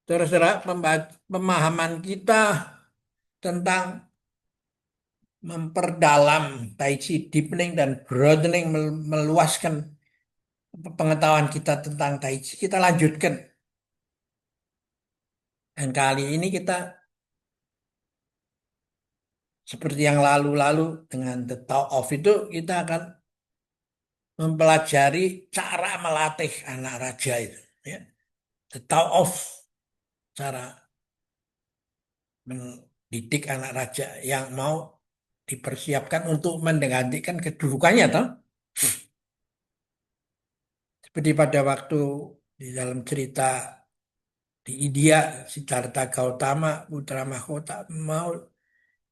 Terserah pemahaman kita tentang memperdalam Tai Chi, deepening dan broadening, meluaskan pengetahuan kita tentang Tai Chi, kita lanjutkan. Dan kali ini kita seperti yang lalu-lalu dengan The Tao of itu, kita akan mempelajari cara melatih anak raja itu. Ya. The Tao of, cara mendidik anak raja yang mau dipersiapkan untuk menggantikan kedudukannya, toh. Seperti pada waktu di dalam cerita di India, Siddhartha Gautama, putra mahkota, mau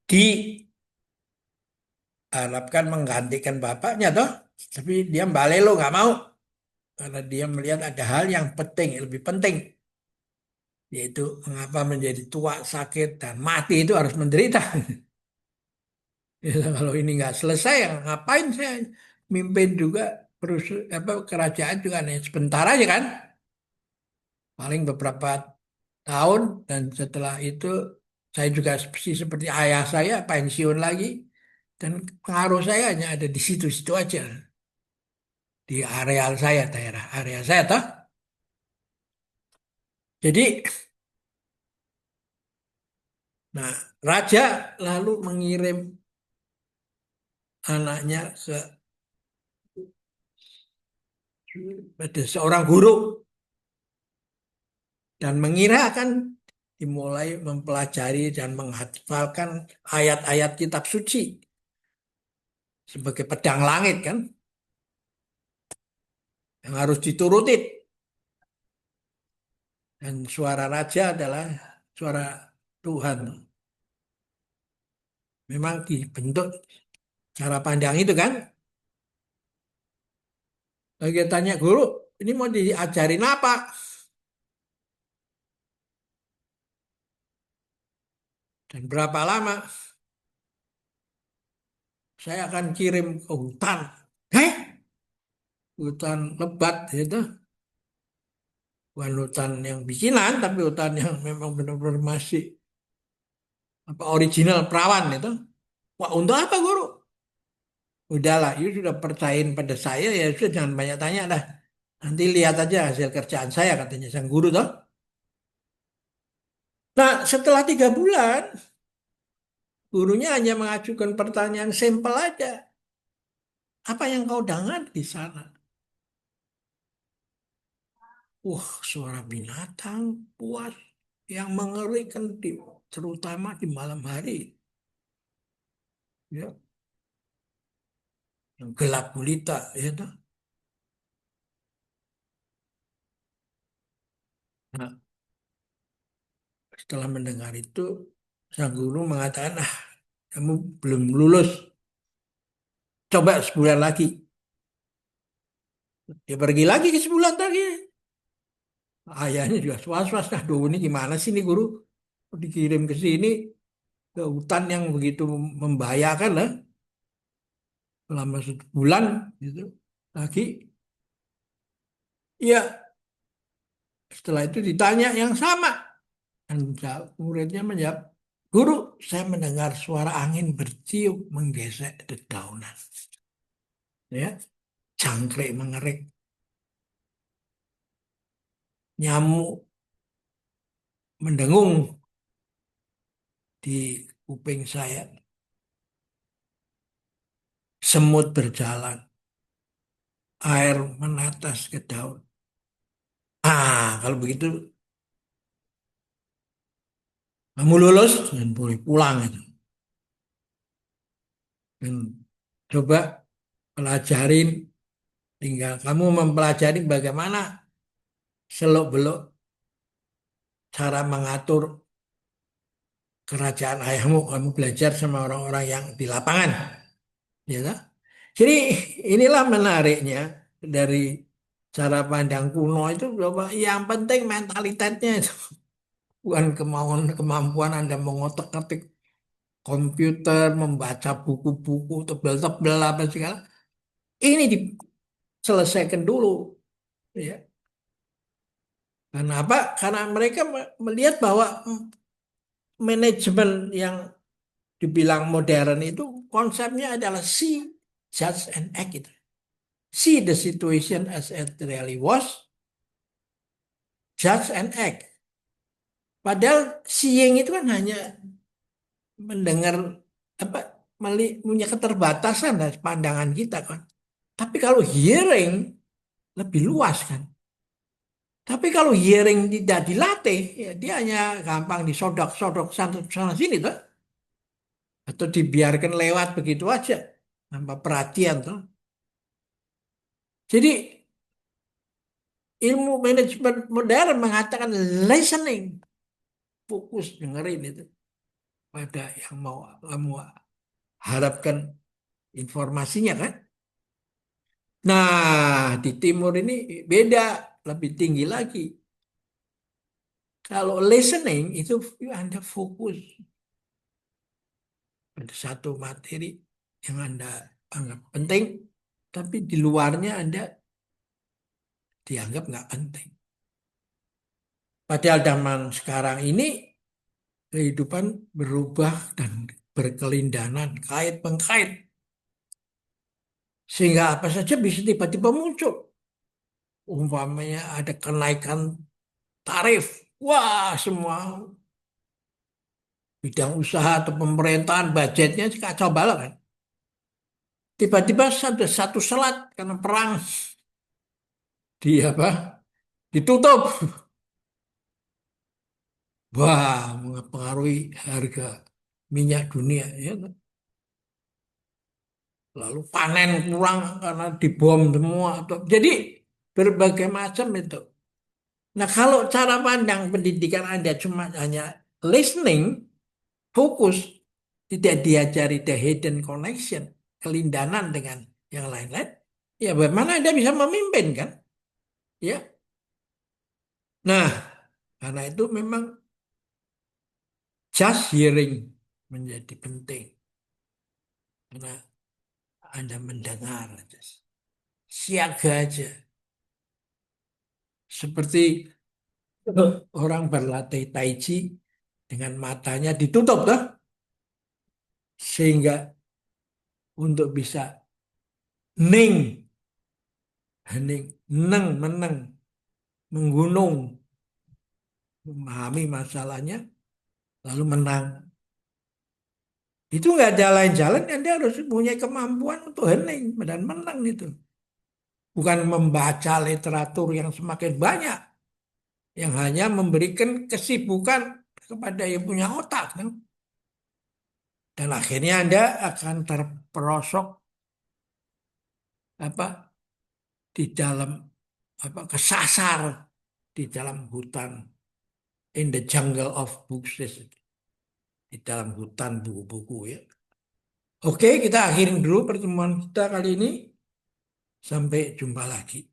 diharapkan menggantikan bapaknya, toh. Tapi dia balelo, nggak mau. Karena dia melihat ada hal yang penting, lebih penting. Yaitu mengapa menjadi tua, sakit, dan mati itu harus menderita. Ya, kalau ini nggak selesai, ya ngapain saya mimpin juga apa, kerajaan juga nih sebentar aja kan, paling beberapa tahun, dan setelah itu saya juga seperti ayah saya pensiun lagi, dan pengaruh saya hanya ada di situ-situ aja, di areal saya, daerah area saya toh. Jadi, nah, raja lalu mengirim anaknya pada seorang guru dan mengira akan dimulai mempelajari dan menghafalkan ayat-ayat kitab suci sebagai pedang langit kan, yang harus diturutin. Dan suara raja adalah suara Tuhan. Memang dibentuk cara pandang itu kan. Lagi tanya guru, ini mau diajarin apa? Dan berapa lama? Saya akan kirim ke hutan. Heh, hutan lebat itu. Bukan hutan yang bikinan, tapi hutan yang memang benar-benar masih apa original perawan itu. Wah, untuk apa guru? Udahlah, you sudah percayain pada saya, ya sudah jangan banyak tanya dah. Nanti lihat aja hasil kerjaan saya, katanya sang guru toh. Nah, setelah 3 bulan, gurunya hanya mengajukan pertanyaan simpel aja. Apa yang kau dengar di sana? Wah, suara binatang buas yang mengerikan, terutama di malam hari. Ya, yang gelap gulita, ya toh. Nah, setelah mendengar itu, sang guru mengatakan, ah, kamu belum lulus. Coba sebulan lagi. Dia pergi lagi ke sebulan lagi. Ayahnya juga was-was. Aduh, ini gimana sih ini guru? Dikirim ke sini, ke hutan yang begitu membahayakan lah. Selama sebulan gitu. Lagi, ya setelah itu ditanya yang sama. Dan muridnya menjawab, guru, saya mendengar suara angin bertiup menggesek dedaunan. Ya, jangkrik mengerik, nyamuk mendengung di kuping saya, semut berjalan, air menetes ke daun. Ah, kalau begitu kamu lulus dan boleh pulang itu. Dan coba pelajarin, tinggal kamu mempelajari bagaimana seluk-beluk cara mengatur kerajaan ayahmu. Kamu belajar sama orang-orang yang di lapangan, ya kan? Jadi inilah menariknya dari cara pandang kuno itu, bahwa yang penting mentalitasnya itu, bukan kemampuan Anda mengotak-atik komputer, membaca buku-buku tebel-tebel apa segala. Ini diselesaikan dulu, ya. Karena apa? Karena mereka melihat bahwa manajemen yang dibilang modern itu konsepnya adalah see, judge, and act gitu. See the situation as it really was, judge and act. Padahal seeing itu kan hanya mendengar apa punya keterbatasan dari pandangan kita kan. Tapi kalau hearing lebih luas kan. Tapi kalau hearing tidak dilatih, ya dia hanya gampang disodok-sodok sana, sana sini tuh, atau dibiarkan lewat begitu aja tanpa perhatian tuh. Jadi ilmu manajemen modern mengatakan listening, fokus dengerin itu pada yang mau kamu harapkan informasinya kan. Nah, di timur ini beda, lebih tinggi lagi. Kalau listening itu Anda fokus pada satu materi yang Anda anggap penting, tapi di luarnya Anda dianggap nggak penting. Padahal zaman sekarang ini kehidupan berubah dan berkelindahan, kait mengkait, sehingga apa saja bisa tiba-tiba muncul. Umpamanya ada kenaikan tarif, wah semua bidang usaha atau pemerintahan budgetnya kacau balau kan. Tiba-tiba ada satu selat karena perang di apa ditutup, wah mempengaruhi harga minyak dunia ya kan. Lalu panen kurang karena dibom semua. Jadi berbagai macam itu. Nah kalau cara pandang pendidikan Anda cuma hanya listening, fokus, tidak diajari the hidden connection, kelindahan dengan yang lain-lain, ya bagaimana Anda bisa memimpin kan? Ya. Nah, karena itu memang just hearing menjadi penting. Karena Anda mendengar aja. Siaga aja. Seperti orang berlatih tai chi dengan matanya ditutup tuh. Sehingga untuk bisa ning, hening, neng, meneng, menggunung, memahami masalahnya, lalu menang. Itu nggak ada lain jalan, Anda harus punya kemampuan untuk hening dan menang itu. Bukan membaca literatur yang semakin banyak, yang hanya memberikan kesibukan kepada yang punya otak. Kan? Dan akhirnya Anda akan terperosok apa di dalam apa kesasar di dalam hutan, in the jungle of books, di dalam hutan buku-buku ya. Oke, kita akhirin dulu pertemuan kita kali ini. Sampai jumpa lagi.